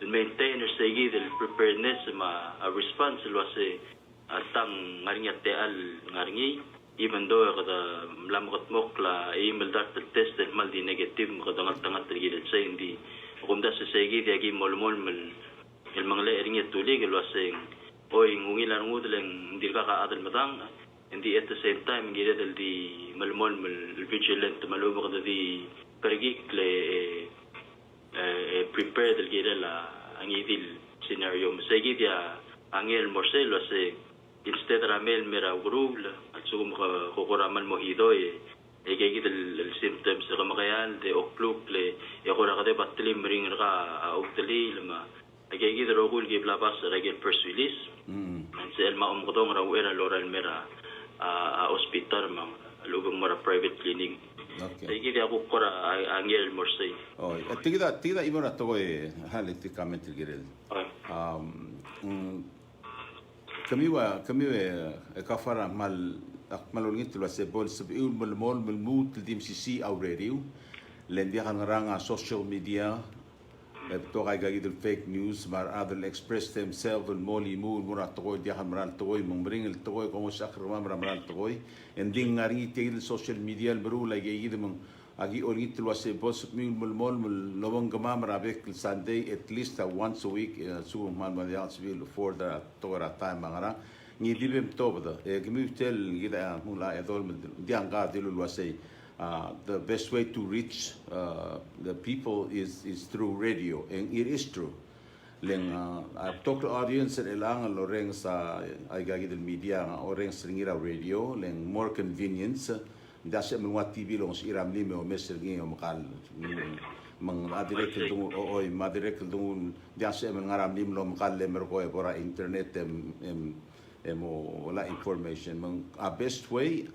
maintainer sige del preparedness ma a response lo se atang ngarinya te al ngaringi even though kada mlamot mokla email dat test mal di negative kada ngat trigil sa hindi kumda sa segi di agi molmol mal el mangle eringa tulig el waseng oy ngungilan ngudleng hindi ka kaadal matang hindi at the same time gida dal di malmol mal vigilant malubo kada di pergik le prepare dal gida la ang idil scenario segi dia angel morselo se instead ramel mera grul at sugum kokuraman mo hidoy gigit el symptoms sa kamakayan de okluk le yakura kade batlim ring ka autli lama gigit rogul giblabas regel first release sa el maum kodong raw era loral mera hospital ma lubong mara private clinic gigit ako kora angel morsay tigida ibora to halit comment girel kami kafara mal malungit lo se bol se ul mol mut dim sisi au radio lendia kan ranga social media to kay gagidul fake news mar adul express themselves ul moli mul mura toy dihan maral toy mungring toy como sakra maral toy ending ngari tigil social media bru la gigid mung agi olgit lo se bos mul mol lobong gama marabek Sunday at least once a week su man ma civil for the tora time mangara ni dibem tobda gmi tel gida mula edol diang ga dilu lo se the best way to reach the people is through radio, and it is true. I've talked to audience at Elang and Loreng sa Aigagi del Media Oreng Sringira Radio, more convenience. Dasa mga TV long si Iram Lime o Mr. Ging o Makal. Direct dung oy direct dung dasa mga Iram Lime lo Makal lemer ko para internet emo wala information best way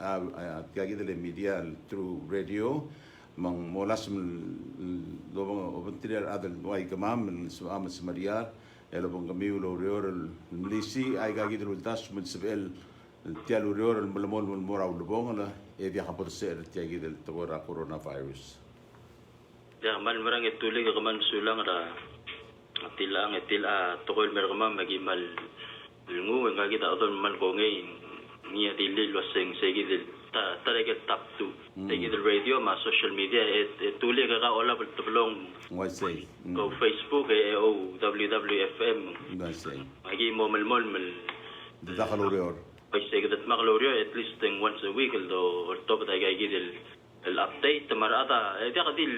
gagi dele media through radio molas lo obtenir adal way kamam am Maria elo bang kami lo reor lisi ay gagi dele das municipal tialo reor mol mora lubong la e dia kapor ser tiagi del tora coronavirus ya man marang itulig ka man sulang ra atila tokol merkama magimal lungu nga kita odon man ko ngay niya dili loseng segi dil talaga top 2 segi dil radio ma social media tuli ka ola bulong go Facebook o WWFM magi mo mal dakalorior ay segi dat makalorior at least once a week or top tayo gidil el update marada dia kadil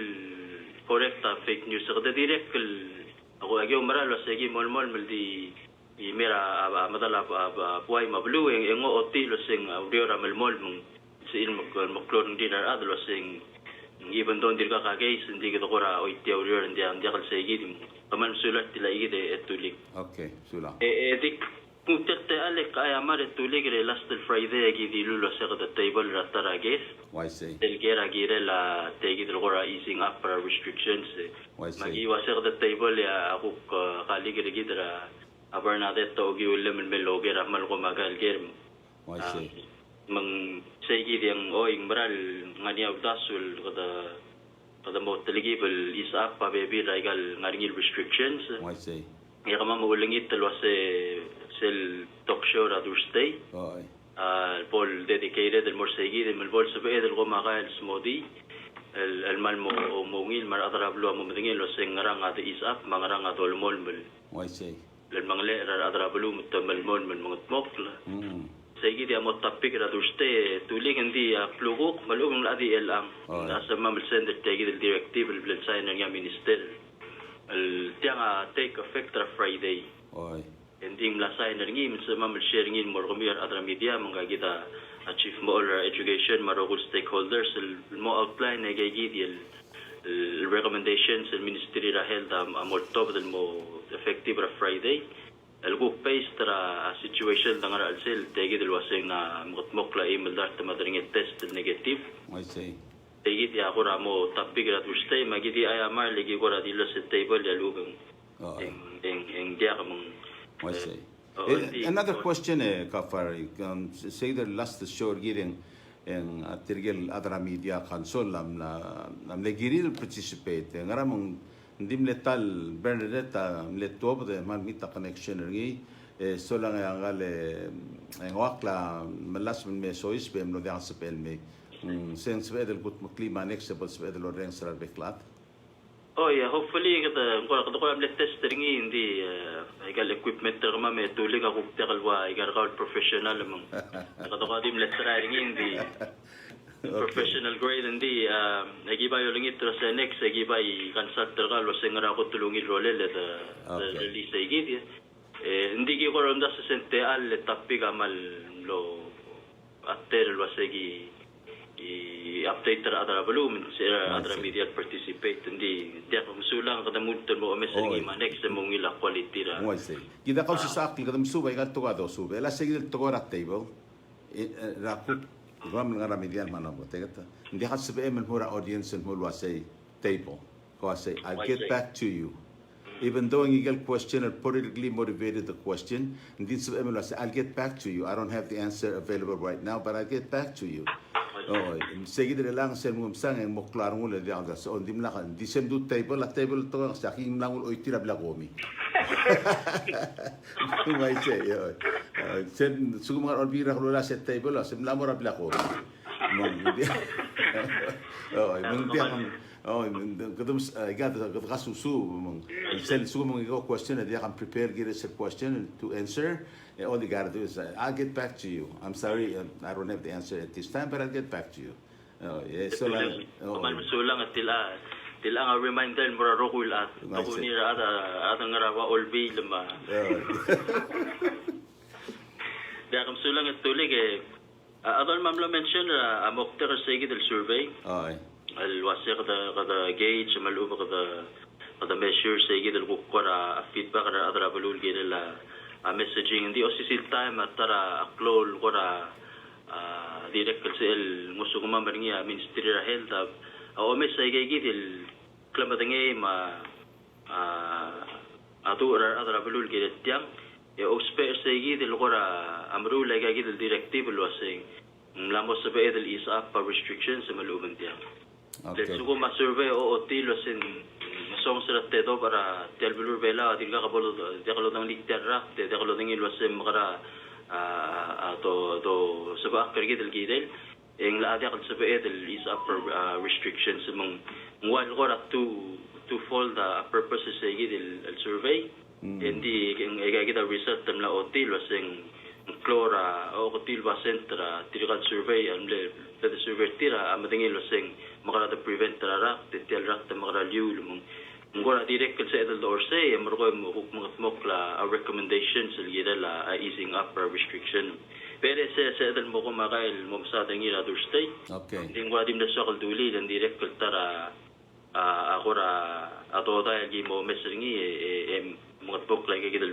correct fake news kada direct ako agyo maralo segi mol di mera madala buhay mablu ang oti lo sing audio ramelmol mong sin maklon din ar adlo sing even don dir ka kagay hindi ka kora oti audio hindi ang diakal sa igid paman sulat tila igid etulik okay sula dik kung tete ale kaya mar etulik re last Friday igid lulo sa the table ratarage why say del gera gire la tegi del kora easing up restrictions magiwa sa the table ya ako kaligid ra aber natin to giulim meloger amal ko magal germ mang segi yang oing maral ngani dasul kada mo teligibel is up pa baby regal ngaringil restrictions ya kama mawulingit talwa sel talk show radio stay Paul dedicated el more segi del bol sabe del ko magal smoothie el mal mo mongil mar atrablo mo mtingin lo sengarang at is up mangarang atol molmol mga le adrabulu mutamalmon mga mokla segi dia mo tapik ra duste tuling hindi plugok malung adi elang asa mamal sender tegi del directive el plan sign ng minister el tianga take effect ra Friday ending la sign ng sa mamal sharing in more kumir adra media mga kita chief mo education marogul stakeholders mo outline na gigi recommendations del Ministry ra health amor top del mo effective ra Friday algo pace tra situation dangar alsel tegi del waseng na mokla email dar tamadring test negative tegi dia ko mo tapig ra tuesday magidi ayamar legi ko ra dilo sa table ya lugang eng dia kamong another question Kafari say the last show getting en atirgel adra media console nam legiril participate ngaramong ndim letal Bernadetta letop de man mita connection ngi so lang ang gale en wakla malas me sois bem no dia sepel me sense vedel gut klima next sebel vedel oreng sar beklat hopefully kada ko am test ngi hindi igal equipment terma me tulig ako tekalwa igal professional mong kada ko dim letrar ngi hindi professional grade hindi nagiba yo lingit sa next nagiba i consult terga lo sengara ko tulungi role le release igid hindi ki ko ronda sa sente al tapig amal lo ater lo segi i update ra adra volume sira adra media participate hindi dia ko musulang kada multon mo message ma next mo ngila quality ra kita kau sisakli kada musubay ka to kado sube la segi to ra table ra ram ngara media manabo tegata hindi hat sabe men hora audience mo lo say table ko say I'll get back to you even though you get question or politically motivated the question hindi sabe men lo say I'll get back to you I don't have the answer available right now but I'll get back to you Oo, sige dire lang sen mo sang ang mo klaro mo le dia so on dim la kan di sem du table la table to sa king lang ul oitira bla komi. May say yo. Sen sugo mga olbira ko la set table la sem la mo bla komi. Mong di. Oh, mong dia kadum gata kasusu mong sen sugo mong question dia kan prepare give us a question to answer. All you gotta do is, I'll get back to you. I'm sorry, I don't have the answer at this time, but I'll get back to you. So lang, Kaman masulang at tila nga reminder mura rokul at ako ni at ang ngarawa olbi lama. Kaya kam sulang at tulig adol mamla mention amok ter sige del survey. Al wasi kada gauge maluba kada measure sige del kukora feedback kada adra balul gila messaging hindi osisil time at tara aklol kora direct kalsel ngusto ko mamaringi Ministry of Health o message kay gidil klamatangay ato adra balul gila tiang ospe say gidil kora amru lay gidil directive luasing lamos sa bedel is up restrictions sa maluban tiang. Let's go ma-survey o tilo sin song sa teto para telbulur bela atil ka kabolo dekalo ng litera dekalo ng ilwasem makara to sabak kergi del gidel eng la adia kal sabe del is upper restrictions among one or to fold the purposes sa gidel survey hindi eng kita result tam la otil waseng klora o kotil basentra tirikad survey amle the survey tira amadingil waseng makara to prevent tara tel rak ta makara liu lumong ngora direct sa edel or say amro ko mga la recommendations sa la easing up restriction pero sa edel mo ko makail mo sa tingi other state hindi ngora dim na sa duli dan direct tara akora ato dahil gi mo mesringi mga mokla gidel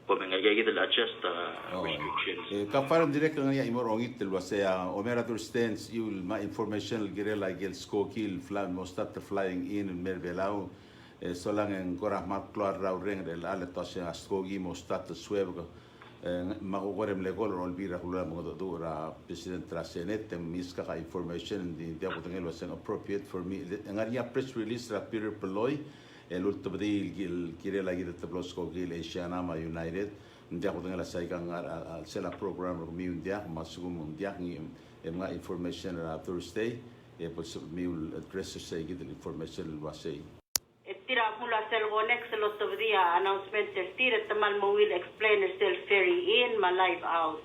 gidel adjust restrictions kaparam direct nga ya imorongit tel wasaya omerator stands yul ma information girela gel skokil flan mo start flying in merbelau so lang en korahmat klor raw ring del ale tosya skogi mo start sweb magugorem legol olbira kula mo dura president trasenet miska ka information di dia potengel was appropriate for me ngaria press release ra Peter Peloy l'ultimo di girela gidel tablosko gil Asianama United dia potengel sa ikang sela program mi dia masugum dia ni mga information ra Thursday pos mi address sa gidel information wasay tira mula sel gonex lot of the announcement tira tamal mo will explain yourself ferry in ma live out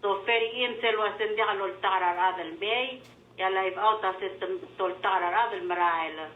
so ferry in sel wasen dia kalol tarar adal bay ya live out aset tol tarar adal marail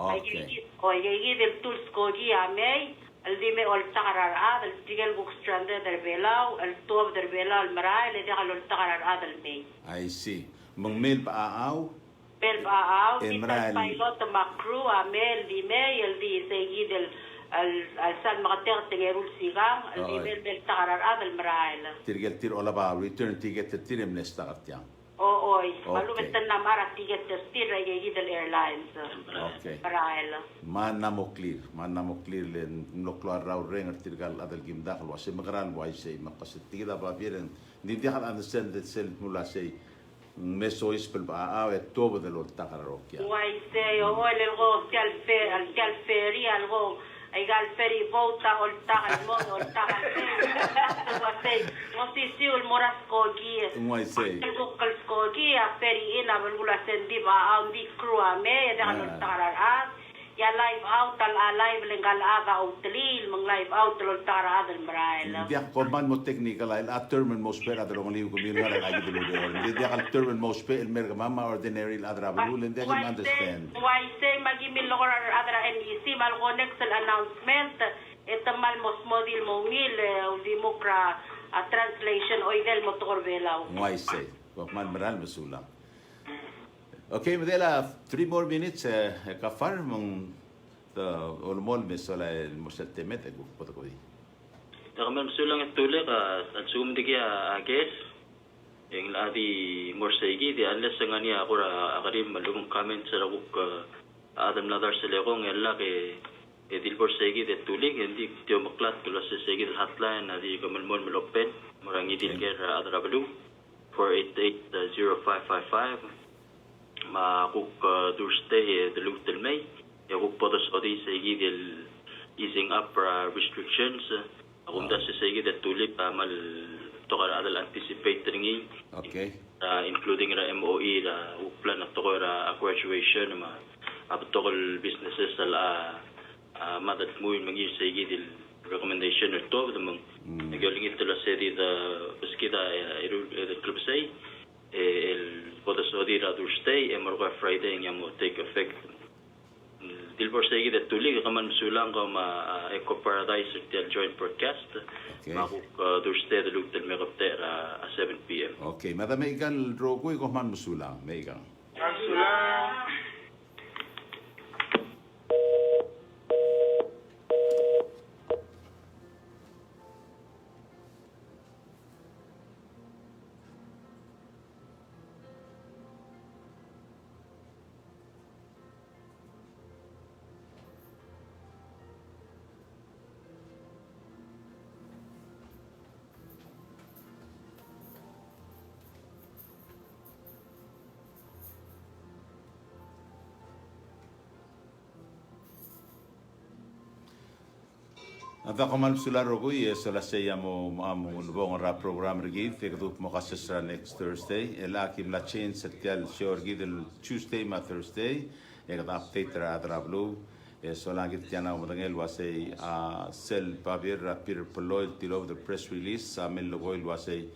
okay o yegi del tools ko gi amay al dime ol tarar adal tigel book strand der belau al top der belau al marail dia kalol tarar adal bay I see mang mail pa aaw Bel baaw, kita pilot makru amel di mail di segidel al san makater tengerul sigang al di bel tarar adal marail. Tirgel tir ola ba return ticket tirem nesta katya. Oy, malumetan na mara ticket tir gidel airlines. Okay. Marail. Man na mo clear len noklar raw renger tirgal adal gimdakal wasi magran wai say makasitira ba biren. Hindi dia kan understand that sel mula say meso ispel ba et todo de los tacarroquia Why say o el go al ferry algo ay gal ferry volta ol tacal mo ol tacal say mo si ul morasco gi why say el go kalsko gi a ferry in abulula sendi ba ang di crew ame da ol tacarar ya live out al live lengal aga utlil mang live out ol tacarar al marail dia command mo technical al termen mo spera de ngoli ko mi ngara ga gido de dia al termen mo spe el merga mama ordinary adra bulul and they can understand why say magimil logor adra NEC mal next announcement etamal mos modil mo ngil dimokra translation o idel motor belaw why say man maral masulang. Okay, Madela, 3 more minutes. Kafar mong olmol mesola el moseltemet ego potokoi. Takamam sulang tulik at sumdigi ages yung ladi morsegi di unless nga niya ako akarim malugong comment sa raguk adam nadar sila kong ella ke dilbor segi de tulik hindi tiyo maklat tulas sa segi hotline na di kamalmol malopet marang idil ker adrabalu 488-0555. Makuk Thursday, the Lutel May. Yakuk Potos Odi sa del easing up restrictions. Akum da sa del tulip mal tokar adal anticipate ringi. Okay. Including ra MOE ra plan at tokar graduation ma abtokol businesses ala madat mo yung mangyir sa del recommendation or to the mong nagaling ito la seri da baskita el club say el Potos Odi ra Thursday Morga Friday nga mo take effect. Dilbor sa igit at tulig kaman sulang ka Eco Paradise at joint broadcast. Okay. Makuk Thursday the Lutel may kapte 7 p.m. Okay, madam Megan Rogoy ko man musulang, Megan. Sula. Ata kamal sula Rogoy, sala saya mo nubong ra program rigi, fikadup mo kasasra next Thursday. Elakim la change sa tial sure gidel Tuesday ma Thursday. Ekat update ra adrablu. So langit tiana mo dangel wasay sel pabir rapir peloil tilo the press release sa men logoil wasay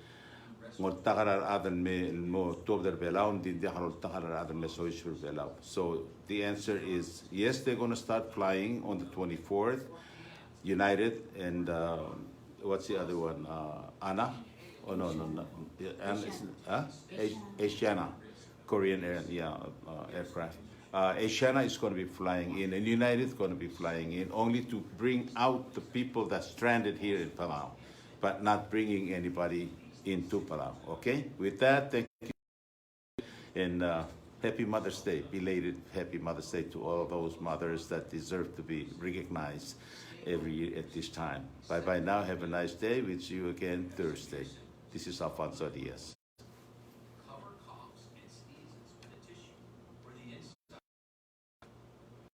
ngot takarar adan me mo top der belaun din dia harol takarar adan me so sure belau. So the answer is yes, they're going to start flying on the 24th. United and what's the other one? Anna? Oh no. Asiana, Korean Air, aircraft. Asiana is going to be flying in, and United is going to be flying in, only to bring out the people that's stranded here in Palau, but not bringing anybody into Palau. Okay. With that, thank you, and Happy Mother's Day, belated Happy Mother's Day to all those mothers that deserve to be recognized every year at this time. Bye-bye now. Have a nice day. We'll see you again Thursday. This is Alfonso Diaz.